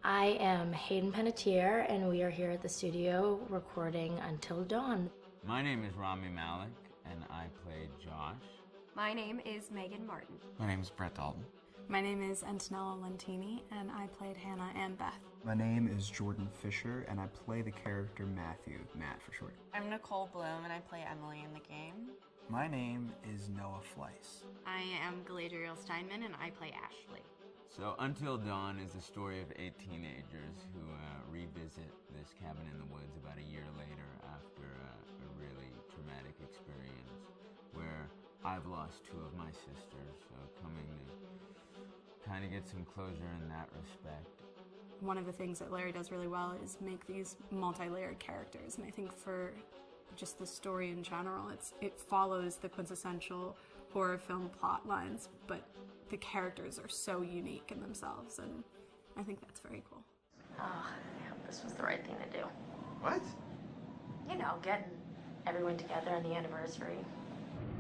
I am Hayden Panettiere, and we are here at the studio recording Until Dawn. My name is Rami Malek, and I played Josh. My name is Megan Martin. My name is Brett Dalton. My name is Antonella Lentini, and I played Hannah and Beth. My name is Jordan Fisher, and I play the character Matthew, Matt for short. I'm Nicole Bloom, and I play Emily in the game. My name is Noah Fleiss. I am Galadriel Steinman, and I play Ashley. So Until Dawn is the story of 8 teenagers who revisit this cabin in the woods about a year later after a really traumatic experience where I've lost 2 of my sisters, so coming to kind of get some closure in that respect. One of the things that Larry does really well is make these multi-layered characters, and I think for just the story in general, it follows the quintessential horror film plot lines, but the characters are so unique in themselves, and I think that's very cool. Oh, I hope this was the right thing to do. What? You know, getting everyone together on the anniversary.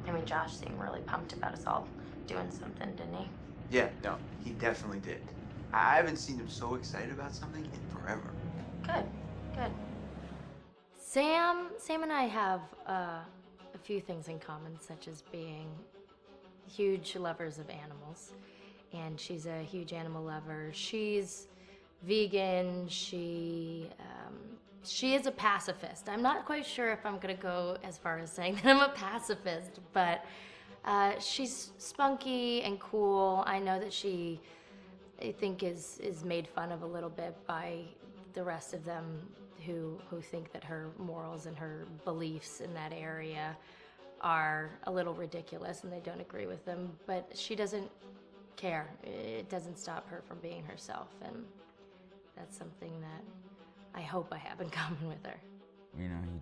I mean, Josh seemed really pumped about us all doing something, didn't he? Yeah, no, he definitely did. I haven't seen him so excited about something in forever. Good, good. Sam and I have a few things in common, such as being huge lovers of animals, and she's a huge animal lover. She's vegan. She is a pacifist. I'm not quite sure if I'm gonna go as far as saying that I'm a pacifist, but she's spunky and cool. I know that she, I think, is made fun of a little bit by the rest of them who think that her morals and her beliefs in that area are a little ridiculous and they don't agree with them, but she doesn't care. It doesn't stop her from being herself, and that's something that I hope I have in common with her. You know, he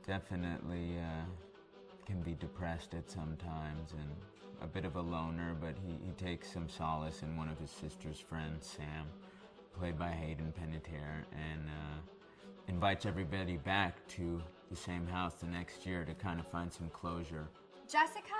definitely can be depressed at some times and a bit of a loner, but he takes some solace in one of his sister's friends, Sam, played by Hayden Panettiere, and invites everybody back to the same house the next year to kind of find some closure. Jessica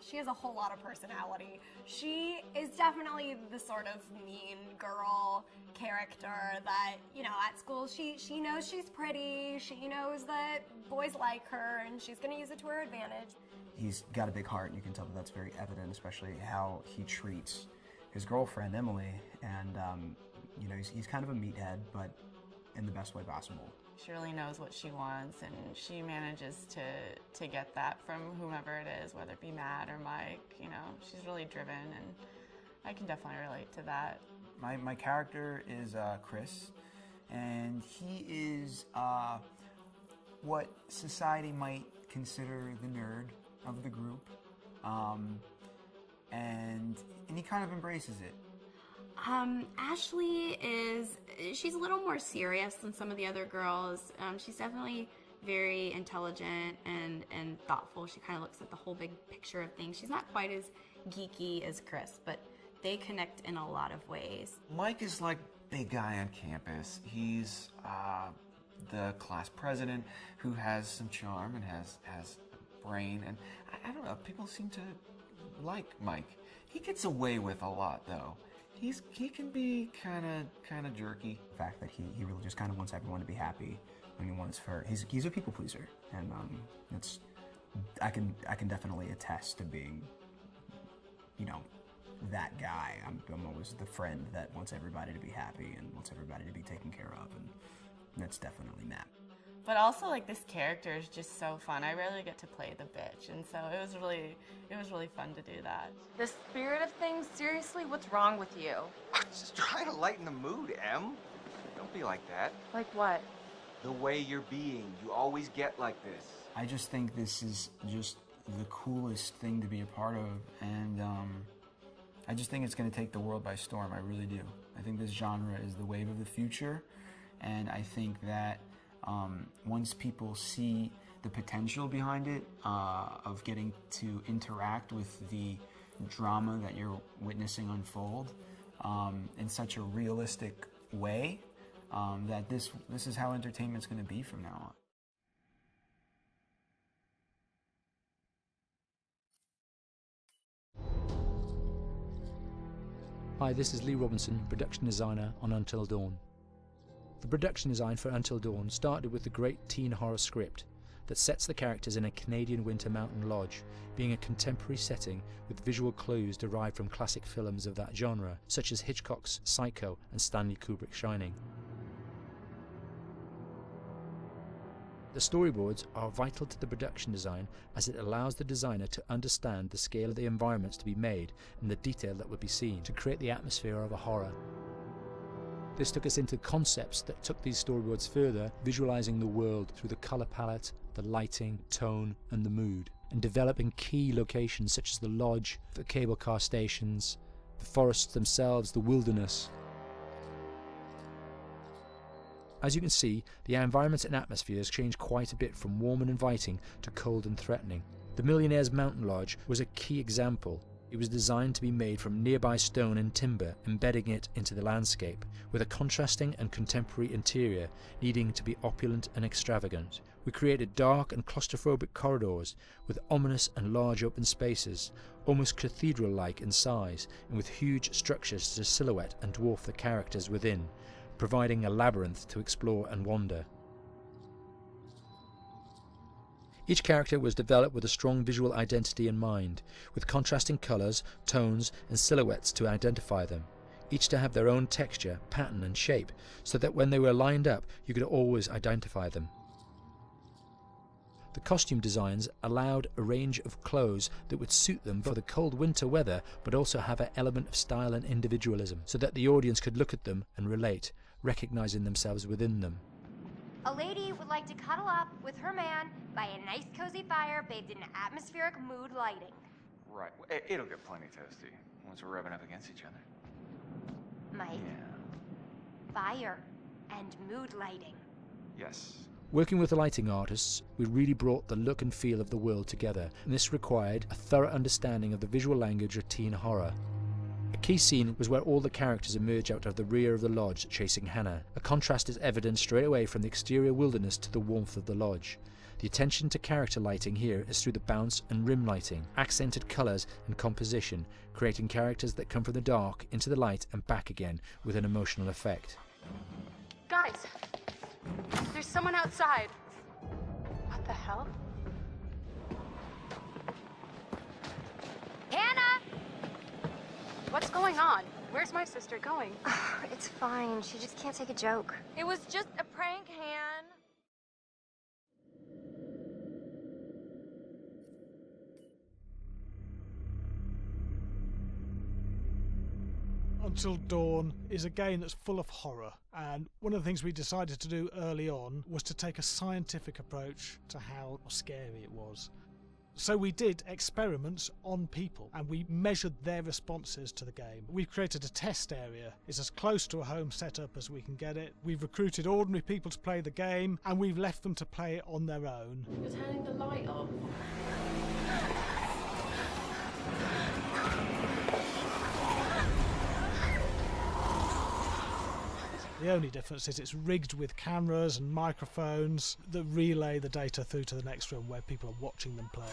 she has a whole lot of personality. She is definitely the sort of mean girl character that, you know, at school she knows she's pretty, she knows that boys like her, and she's gonna use it to her advantage. He's got a big heart, and you can tell that that's very evident, especially how he treats his girlfriend, Emily, and, you know, he's kind of a meathead, but in the best way possible. She really knows what she wants, and she manages to get that from whomever it is, whether it be Matt or Mike. You know, she's really driven, and I can definitely relate to that. My character is Chris, and he is what society might consider the nerd of the group, and he kind of embraces it. Ashley she's a little more serious than some of the other girls. She's definitely very intelligent and thoughtful. She kind of looks at the whole big picture of things. She's not quite as geeky as Chris, but they connect in a lot of ways. Mike is like big guy on campus. He's the class president who has some charm and has a brain, and I don't know, people seem to like Mike. He gets away with a lot, though. He can be kind of jerky. The fact that he really just kind of wants everyone to be happy, and he wants her. He's a people pleaser, and I can definitely attest to being, you know, that guy. I'm always the friend that wants everybody to be happy and wants everybody to be taken care of, and that's definitely Matt. But also, like, this character is just so fun. I rarely get to play the bitch, and so it was really fun to do that. The spirit of things, seriously, what's wrong with you? I'm just trying to lighten the mood, Em. Don't be like that. Like what? The way you're being. You always get like this. I just think this is just the coolest thing to be a part of, and I just think it's going to take the world by storm. I really do. I think this genre is the wave of the future, and I think that once people see the potential behind it, of getting to interact with the drama that you're witnessing unfold in such a realistic way, that this is how entertainment's going to be from now on. Hi, this is Lee Robinson, production designer on Until Dawn. The production design for Until Dawn started with the great teen horror script that sets the characters in a Canadian winter mountain lodge, being a contemporary setting with visual clues derived from classic films of that genre, such as Hitchcock's Psycho and Stanley Kubrick's Shining. The storyboards are vital to the production design as it allows the designer to understand the scale of the environments to be made and the detail that would be seen to create the atmosphere of a horror. This took us into concepts that took these storyboards further, visualizing the world through the color palette, the lighting, tone and the mood, and developing key locations such as the lodge, the cable car stations, the forests themselves, the wilderness. As you can see, the environments and atmospheres change quite a bit from warm and inviting to cold and threatening. The Millionaire's Mountain Lodge was a key example. It was designed to be made from nearby stone and timber, embedding it into the landscape, with a contrasting and contemporary interior needing to be opulent and extravagant. We created dark and claustrophobic corridors with ominous and large open spaces, almost cathedral-like in size, and with huge structures to silhouette and dwarf the characters within, providing a labyrinth to explore and wander. Each character was developed with a strong visual identity in mind, with contrasting colours, tones and silhouettes to identify them, each to have their own texture, pattern and shape, so that when they were lined up you could always identify them. The costume designs allowed a range of clothes that would suit them for the cold winter weather, but also have an element of style and individualism, so that the audience could look at them and relate, recognizing themselves within them. A lady would like to cuddle up with her man by a nice cozy fire bathed in atmospheric mood lighting. Right. It'll get plenty toasty once we're rubbing up against each other. Mike, Yeah. fire and mood lighting. Yes. Working with the lighting artists, we really brought the look and feel of the world together, and this required a thorough understanding of the visual language of teen horror. A key scene was where all the characters emerge out of the rear of the lodge chasing Hannah. A contrast is evident straight away from the exterior wilderness to the warmth of the lodge. The attention to character lighting here is through the bounce and rim lighting, accented colours and composition, creating characters that come from the dark into the light and back again with an emotional effect. Guys, there's someone outside. What the hell? Hannah! What's going on? Where's my sister going? It's fine. She just can't take a joke. It was just a prank, Han. Until Dawn is a game that's full of horror, and one of the things we decided to do early on was to take a scientific approach to how scary it was. So we did experiments on people and we measured their responses to the game. We've created a test area. It's as close to a home setup as we can get it. We've recruited ordinary people to play the game and we've left them to play it on their own. You're turning the light off. The only difference is it's rigged with cameras and microphones that relay the data through to the next room where people are watching them play.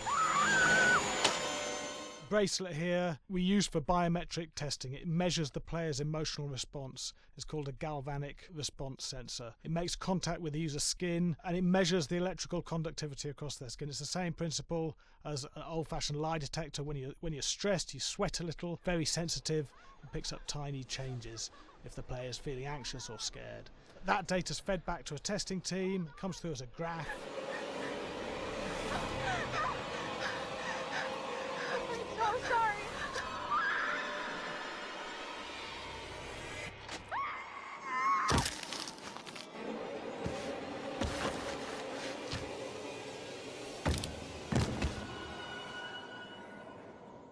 Bracelet here we use for biometric testing. It measures the player's emotional response. It's called a galvanic response sensor. It makes contact with the user's skin and it measures the electrical conductivity across their skin. It's the same principle as an old-fashioned lie detector. When you're stressed, you sweat a little, very sensitive, and picks up tiny changes if the player is feeling anxious or scared. That data's fed back to a testing team, comes through as a graph. I'm so sorry.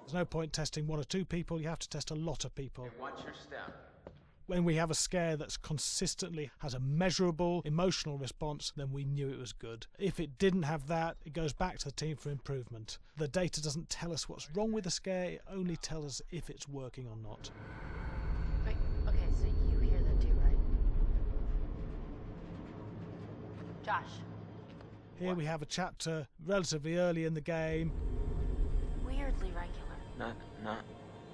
There's no point testing one or two people, you have to test a lot of people. Okay, what's your step? When we have a scare that's consistently has a measurable emotional response, then we knew it was good. If it didn't have that, it goes back to the team for improvement. The data doesn't tell us what's wrong with the scare, it only tells us if it's working or not. Wait, okay, so you hear that too, right? Josh. Here we have a chapter relatively early in the game. Weirdly regular.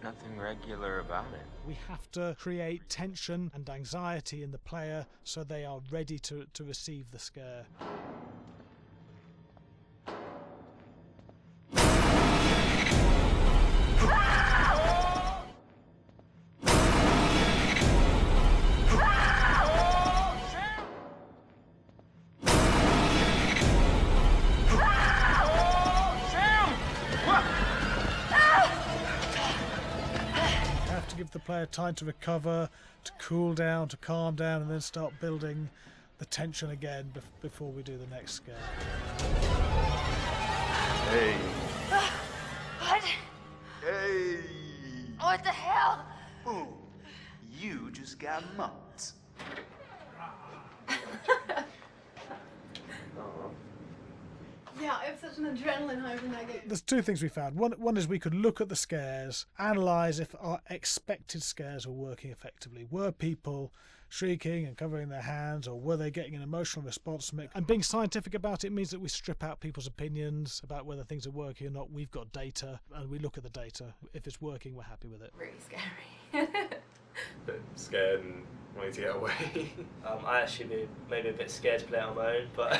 nothing regular about it. We have to create tension and anxiety in the player so they are ready to receive the scare. Give the player time to recover, to cool down, to calm down, and then start building the tension again before we do the next scare. Hey. What? Hey. What the hell? Boom. You just got mumped. Yeah, I have such an adrenaline high from that game. There's two things we found. One is we could look at the scares, analyse if our expected scares were working effectively. Were people shrieking and covering their hands, or were they getting an emotional response from it? And being scientific about it means that we strip out people's opinions about whether things are working or not. We've got data, and we look at the data. If it's working, we're happy with it. Really scary. Bit scared and wanting to get away. I actually maybe a bit scared to play it on my own, but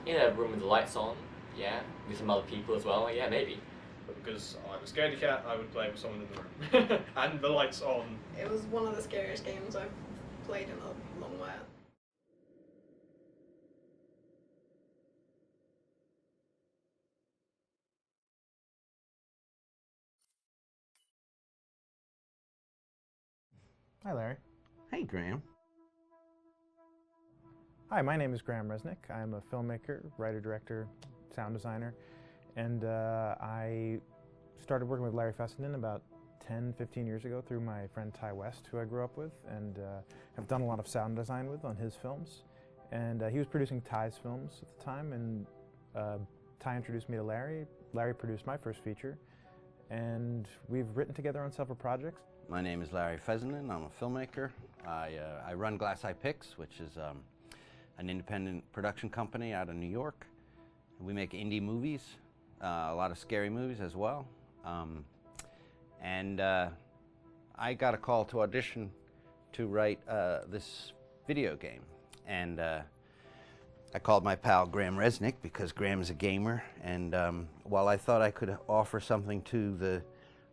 in a room with the lights on, yeah, with some other people as well, yeah, maybe. But because I'm a scaredy cat, I would play with someone in the room. And the lights on. It was one of the scariest games I've played in a long while. Hi, Larry. Hey, Graham. Hi, my name is Graham Resnick. I'm a filmmaker, writer, director, sound designer, and I started working with Larry Fessenden about 10, 15 years ago through my friend Ty West, who I grew up with, and have done a lot of sound design with on his films. And he was producing Ty's films at the time, and Ty introduced me to Larry. Larry produced my first feature, and we've written together on several projects. My name is Larry Fessenden. I'm a filmmaker. I run Glass Eye Pix, which is an independent production company out of New York. We make indie movies, a lot of scary movies as well. And I got a call to audition to write this video game. And I called my pal Graham Resnick because Graham's a gamer. And while I thought I could offer something to the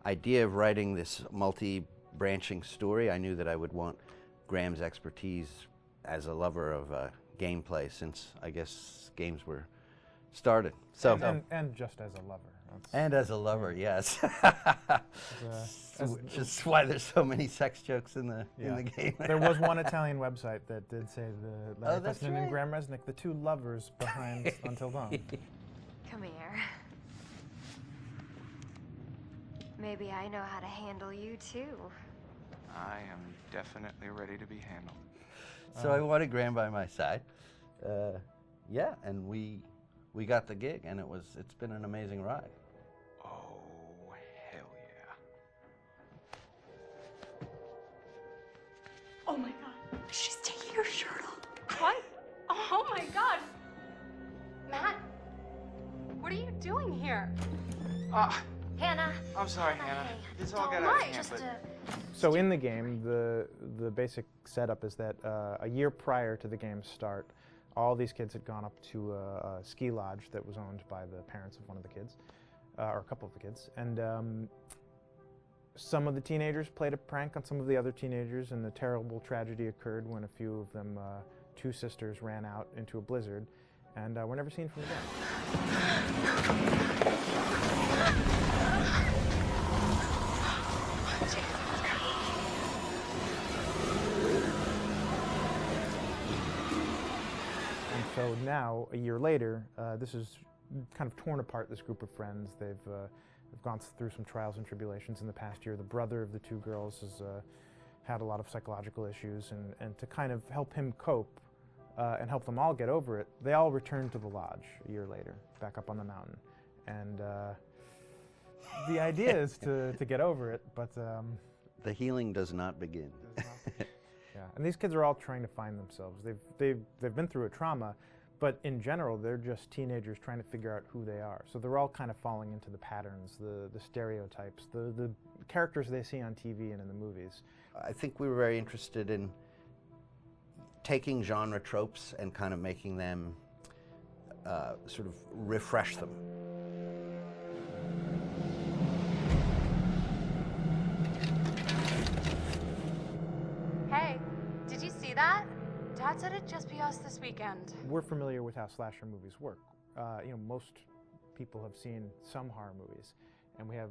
idea of writing this multi-branching story, I knew that I would want Graham's expertise as a lover of gameplay, since I guess games were started. So and just as a lover. And as a lover, yes. Just why there's so many sex jokes in the game. There was one Italian website that did say the Larry that's Fessenden and right. Graham Resnick, the two lovers behind Until Dawn. Come here. Maybe I know how to handle you too. I am definitely ready to be handled. So I wanted Graham by my side. Yeah, and we got the gig, and it's been an amazing ride. Oh, hell yeah. Oh my god. She's taking her shirt off. What? Oh my god. Matt, what are you doing here? Hannah. I'm sorry, Hannah. Hey, This all got don't out of mind, hand, just but... So in the game, the basic setup is that a year prior to the game's start, all these kids had gone up to a ski lodge that was owned by the parents of one of the kids, or a couple of the kids, and some of the teenagers played a prank on some of the other teenagers, and the terrible tragedy occurred when a few of them, two sisters, ran out into a blizzard, and were never seen from again. So now, a year later, this is kind of torn apart this group of friends. They've gone through some trials and tribulations in the past year. The brother of the two girls has had a lot of psychological issues, and to kind of help him cope and help them all get over it, they all returned to the lodge a year later, back up on the mountain. And the idea is to get over it, but... the healing does not begin. Yeah, and these kids are all trying to find themselves. They've been through a trauma, But in general, they're just teenagers trying to figure out who they are. So they're all kind of falling into the patterns, the stereotypes, the characters they see on TV and in the movies. I think we were very interested in taking genre tropes and kind of making them sort of refresh them. Hey, did you see that? Dad said it'd just be us this weekend. We're familiar with how slasher movies work. You know, most people have seen some horror movies, and we have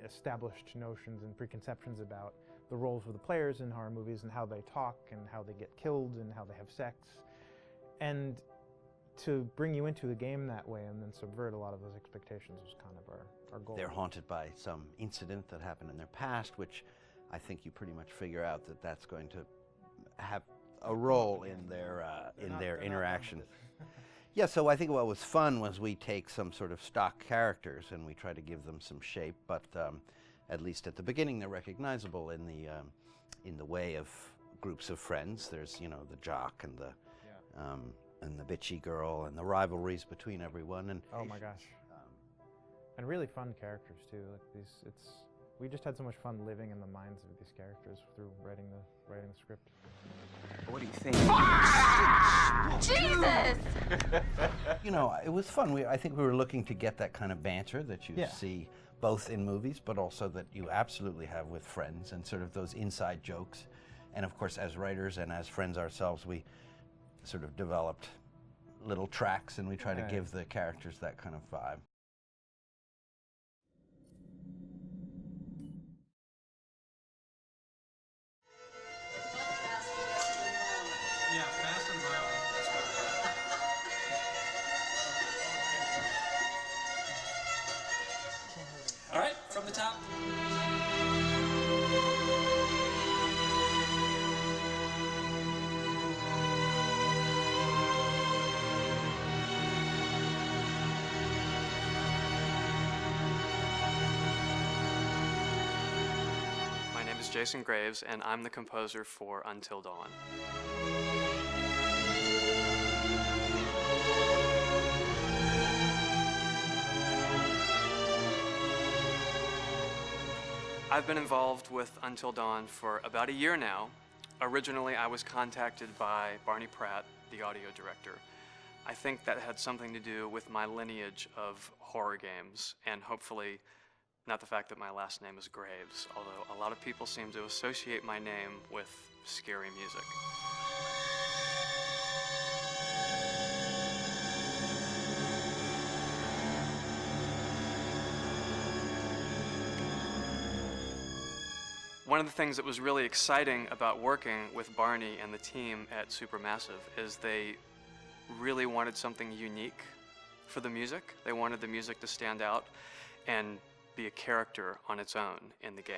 established notions and preconceptions about the roles of the players in horror movies and how they talk and how they get killed and how they have sex. And to bring you into the game that way and then subvert a lot of those expectations was kind of our goal. They're haunted by some incident that happened in their past, which I think you pretty much figure out that that's going to have a role in their interaction. Yeah, so I think what was fun was we take some sort of stock characters and we try to give them some shape, but at least at the beginning they're recognizable in the way of groups of friends. There's, you know, the jock and the bitchy girl and the rivalries between everyone. And oh my gosh, and really fun characters too. Like we just had so much fun living in the minds of these characters through writing the script. What do you think? Jesus! You know, it was fun. I think we were looking to get that kind of banter that you see both in movies, but also that you absolutely have with friends, and sort of those inside jokes. And of course, as writers and as friends ourselves, we sort of developed little tracks, and we try to give the characters that kind of vibe. Yeah, fast and violent. All right, from the top. My name is Jason Graves, and I'm the composer for Until Dawn. I've been involved with Until Dawn for about a year now. Originally, I was contacted by Barney Pratt, the audio director. I think that had something to do with my lineage of horror games, and hopefully not the fact that my last name is Graves, although a lot of people seem to associate my name with scary music. One of the things that was really exciting about working with Barney and the team at Supermassive is they really wanted something unique for the music. They wanted the music to stand out and be a character on its own in the game.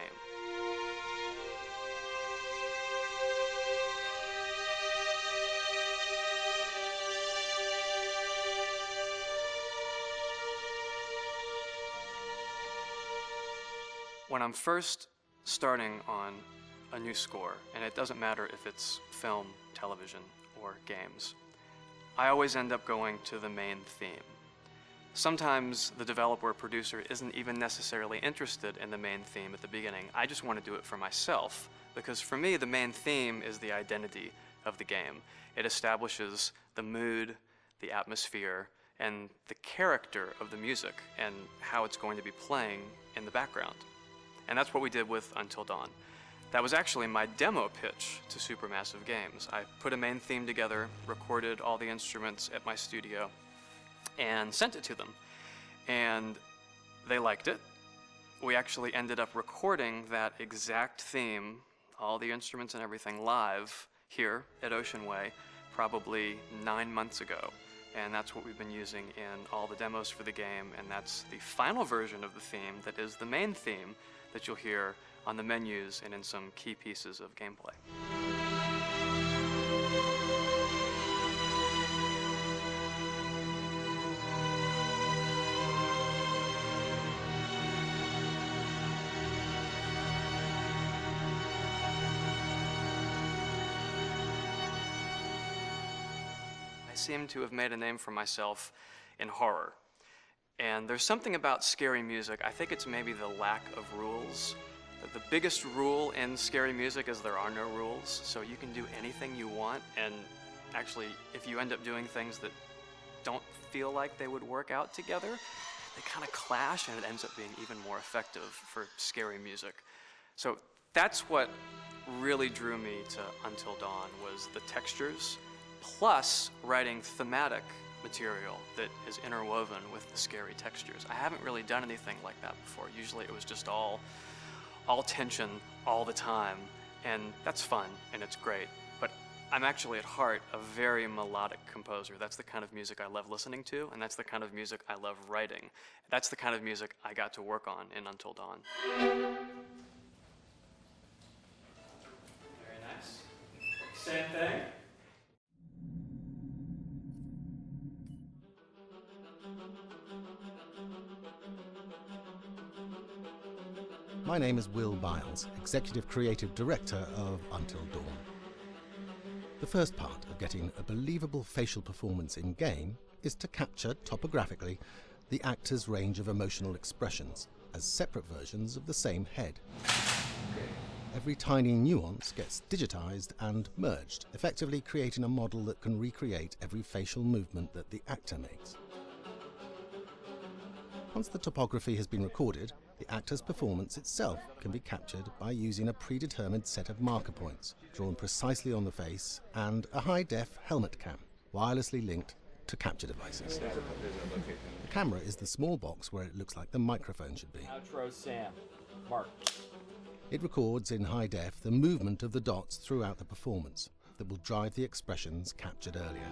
When I'm first starting on a new score, and it doesn't matter if it's film, television, or games, I always end up going to the main theme. Sometimes the developer or producer isn't even necessarily interested in the main theme at the beginning. I just want to do it for myself, because for me, the main theme is the identity of the game. It establishes the mood, the atmosphere, and the character of the music, and how it's going to be playing in the background. And that's what we did with Until Dawn. That was actually my demo pitch to Supermassive Games. I put a main theme together, recorded all the instruments at my studio, and sent it to them. And they liked it. We actually ended up recording that exact theme, all the instruments and everything, live here at Ocean Way, probably 9 months ago. And that's what we've been using in all the demos for the game, and that's the final version of the theme that is the main theme that you'll hear on the menus and in some key pieces of gameplay. I seem to have made a name for myself in horror. And there's something about scary music, I think it's maybe the lack of rules. The biggest rule in scary music is there are no rules, so you can do anything you want, and actually, if you end up doing things that don't feel like they would work out together, they kind of clash, and it ends up being even more effective for scary music. So that's what really drew me to Until Dawn, was the textures, plus writing thematic material that is interwoven with the scary textures. I haven't really done anything like that before. Usually it was just all tension all the time, and that's fun and it's great. But I'm actually at heart a very melodic composer. That's the kind of music I love listening to, and that's the kind of music I love writing. That's the kind of music I got to work on in Until Dawn. Very nice. Same thing. My name is Will Biles, Executive Creative Director of Until Dawn. The first part of getting a believable facial performance in-game is to capture, topographically, the actor's range of emotional expressions as separate versions of the same head. Every tiny nuance gets digitized and merged, effectively creating a model that can recreate every facial movement that the actor makes. Once the topography has been recorded, the actor's performance itself can be captured by using a predetermined set of marker points, drawn precisely on the face, and a high-def helmet cam, wirelessly linked to capture devices. The camera is the small box where it looks like the microphone should be. Outro Sam. Mark. It records in high def the movement of the dots throughout the performance that will drive the expressions captured earlier.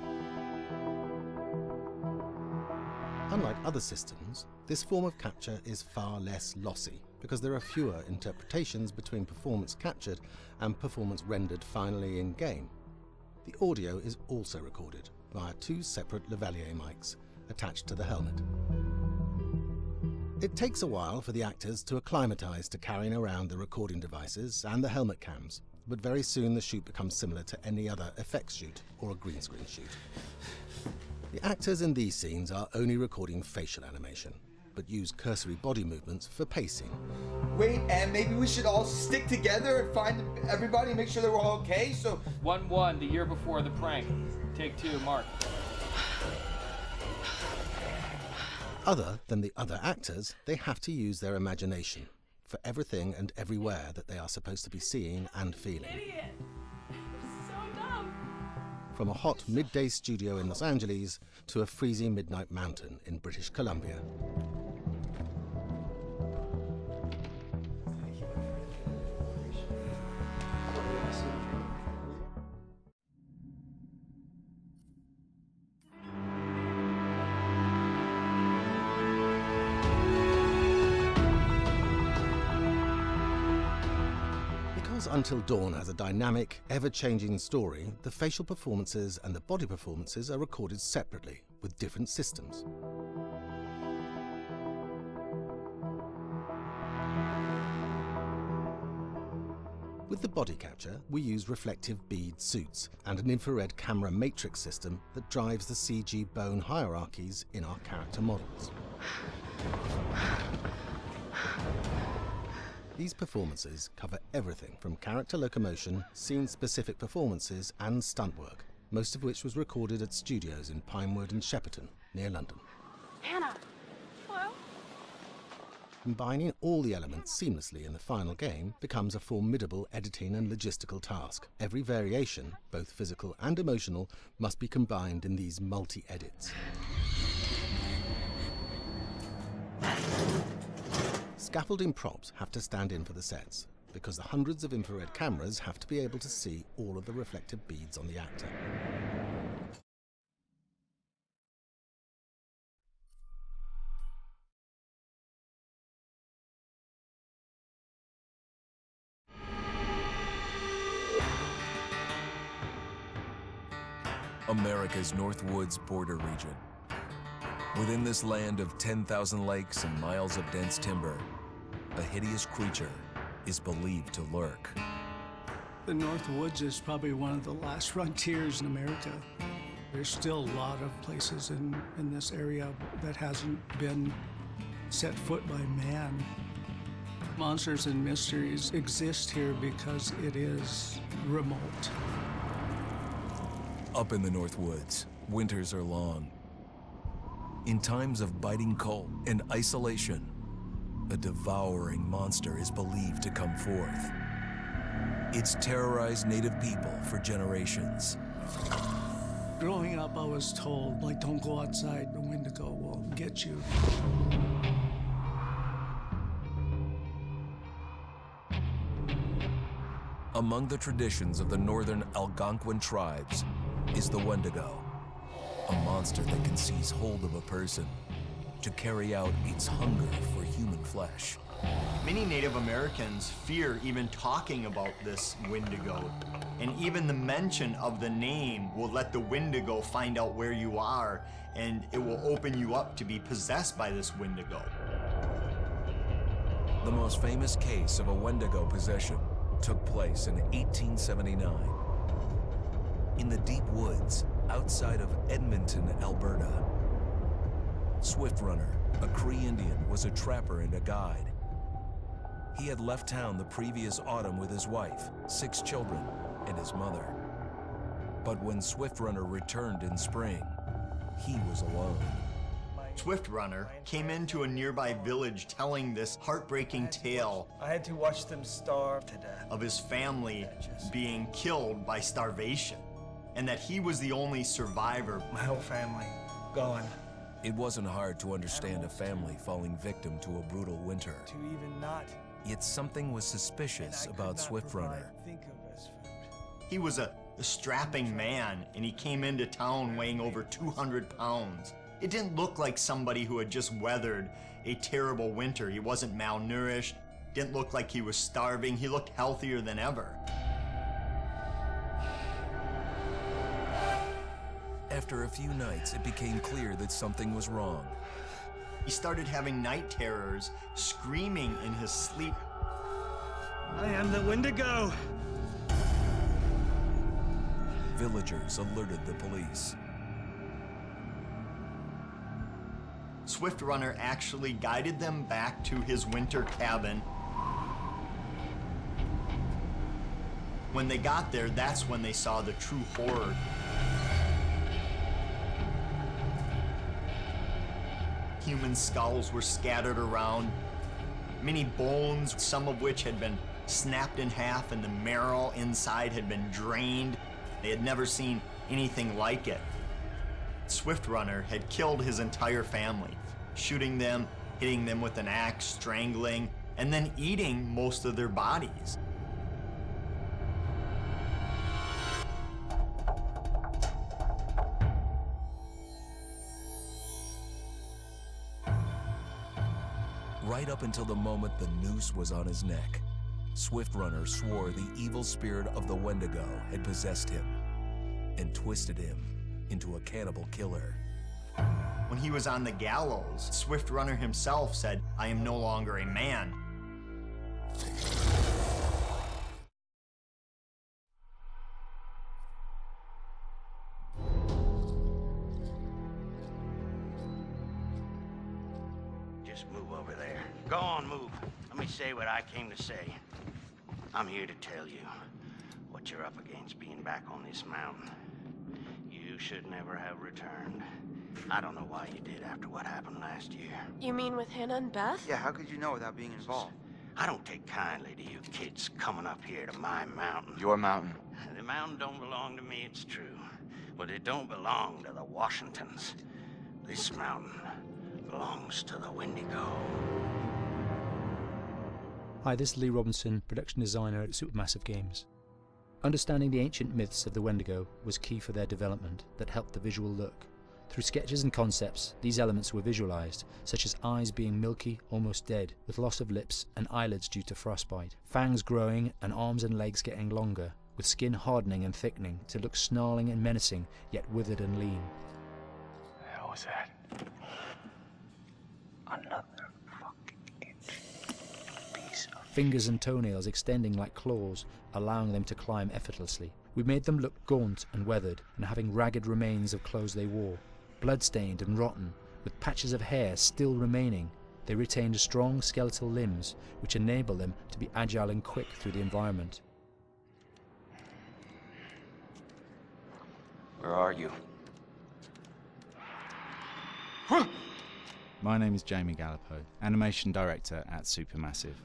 Unlike other systems, this form of capture is far less lossy because there are fewer interpretations between performance captured and performance rendered finally in-game. The audio is also recorded via two separate lavalier mics attached to the helmet. It takes a while for the actors to acclimatize to carrying around the recording devices and the helmet cams, but very soon the shoot becomes similar to any other effects shoot or a green screen shoot. The actors in these scenes are only recording facial animation, but use cursory body movements for pacing. Wait, and maybe we should all stick together and find everybody and make sure they're all okay, so... 1-1, the year before the prank. Take 2, Mark. Other than the other actors, they have to use their imagination for everything and everywhere that they are supposed to be seeing and feeling. Idiot! So dumb! From a hot midday studio in Los Angeles to a freezing midnight mountain in British Columbia. Because Until Dawn has a dynamic, ever-changing story, the facial performances and the body performances are recorded separately, with different systems. With the body capture, we use reflective bead suits and an infrared camera matrix system that drives the CG bone hierarchies in our character models. These performances cover everything from character locomotion, scene-specific performances, and stunt work, most of which was recorded at studios in Pinewood and Shepperton, near London. Hannah! Hello? Combining all the elements seamlessly in the final game becomes a formidable editing and logistical task. Every variation, both physical and emotional, must be combined in these multi-edits. Scaffolding props have to stand in for the sets, because the hundreds of infrared cameras have to be able to see all of the reflective beads on the actor. America's Northwoods border region. Within this land of 10,000 lakes and miles of dense timber, a hideous creature is believed to lurk. The North Woods is probably one of the last frontiers in America. There's still a lot of places in this area that hasn't been set foot by man. Monsters and mysteries exist here because it is remote. Up in the North Woods, winters are long. In times of biting cold and isolation, a devouring monster is believed to come forth. It's terrorized native people for generations. Growing up, I was told, like, don't go outside, the Wendigo will get you. Among the traditions of the northern Algonquin tribes is the Wendigo, a monster that can seize hold of a person to carry out its hunger for human flesh. Many Native Americans fear even talking about this Wendigo, and even the mention of the name will let the Wendigo find out where you are, and it will open you up to be possessed by this Wendigo. The most famous case of a Wendigo possession took place in 1879. In the deep woods outside of Edmonton, Alberta. Swift Runner, a Cree Indian, was a trapper and a guide. He had left town the previous autumn with his wife, 6 children, and his mother. But when Swift Runner returned in spring, he was alone. Swift Runner came into a nearby village telling this heartbreaking tale. I had to watch them starve to death. Of his family being killed by starvation, and that he was the only survivor. My whole family gone. It wasn't hard to understand a family falling victim to a brutal winter. To even not. Yet something was suspicious about Swift Runner. He was a strapping man, and he came into town weighing over 200 pounds. It didn't look like somebody who had just weathered a terrible winter. He wasn't malnourished, didn't look like he was starving. He looked healthier than ever. After a few nights, it became clear that something was wrong. He started having night terrors, screaming in his sleep. I am the Wendigo! Villagers alerted the police. Swift Runner actually guided them back to his winter cabin. When they got there, that's when they saw the true horror. Human skulls were scattered around, many bones, some of which had been snapped in half, and the marrow inside had been drained. They had never seen anything like it. Swift Runner had killed his entire family, shooting them, hitting them with an axe, strangling, and then eating most of their bodies. Right up until the moment the noose was on his neck, Swift Runner swore the evil spirit of the Wendigo had possessed him and twisted him into a cannibal killer. When he was on the gallows, Swift Runner himself said, "I am no longer a man." Just move over there. Go on, move. Let me say what I came to say. I'm here to tell you what you're up against being back on this mountain. You should never have returned. I don't know why you did after what happened last year. You mean with Hannah and Beth? Yeah, how could you know without being involved? I don't take kindly to you kids coming up here to my mountain. Your mountain. The mountain don't belong to me, it's true. But it don't belong to the Washingtons. This mountain belongs to the Wendigo. Hi, this is Lee Robinson, production designer at Supermassive Games. Understanding the ancient myths of the Wendigo was key for their development that helped the visual look. Through sketches and concepts, these elements were visualized, such as eyes being milky, almost dead, with loss of lips and eyelids due to frostbite, fangs growing and arms and legs getting longer, with skin hardening and thickening to look snarling and menacing, yet withered and lean. The hell was that? Another fucking piece of fingers and toenails extending like claws, allowing them to climb effortlessly. We made them look gaunt and weathered, and having ragged remains of clothes they wore. Blood-stained and rotten, with patches of hair still remaining, they retained strong skeletal limbs, which enable them to be agile and quick through the environment. Where are you? My name is Jamie Gallipo, animation director at Supermassive.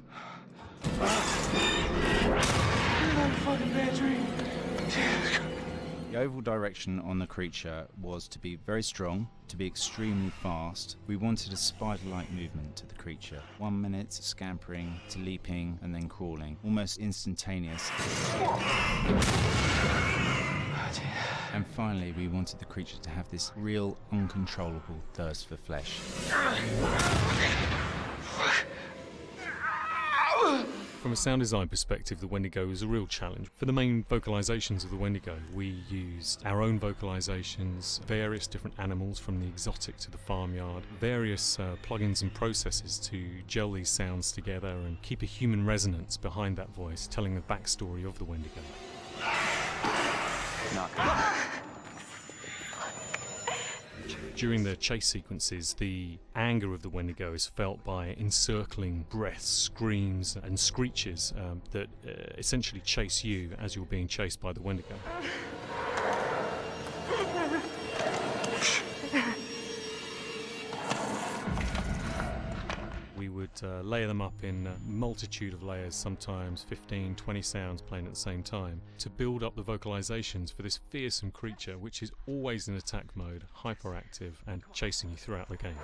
The overall direction on the creature was to be very strong, to be extremely fast. We wanted a spider-like movement to the creature. 1 minute scampering to leaping and then crawling, almost instantaneous. And finally, we wanted the creature to have this real, uncontrollable thirst for flesh. From a sound design perspective, the Wendigo is a real challenge. For the main vocalizations of the Wendigo, we used our own vocalizations, various different animals from the exotic to the farmyard, various plugins and processes to gel these sounds together and keep a human resonance behind that voice, telling the backstory of the Wendigo. During the chase sequences, the anger of the Wendigo is felt by encircling breaths, screams and screeches that essentially chase you as you're being chased by the Wendigo. We would layer them up in a multitude of layers, sometimes 15, 20 sounds playing at the same time, to build up the vocalizations for this fearsome creature which is always in attack mode, hyperactive and chasing you throughout the game.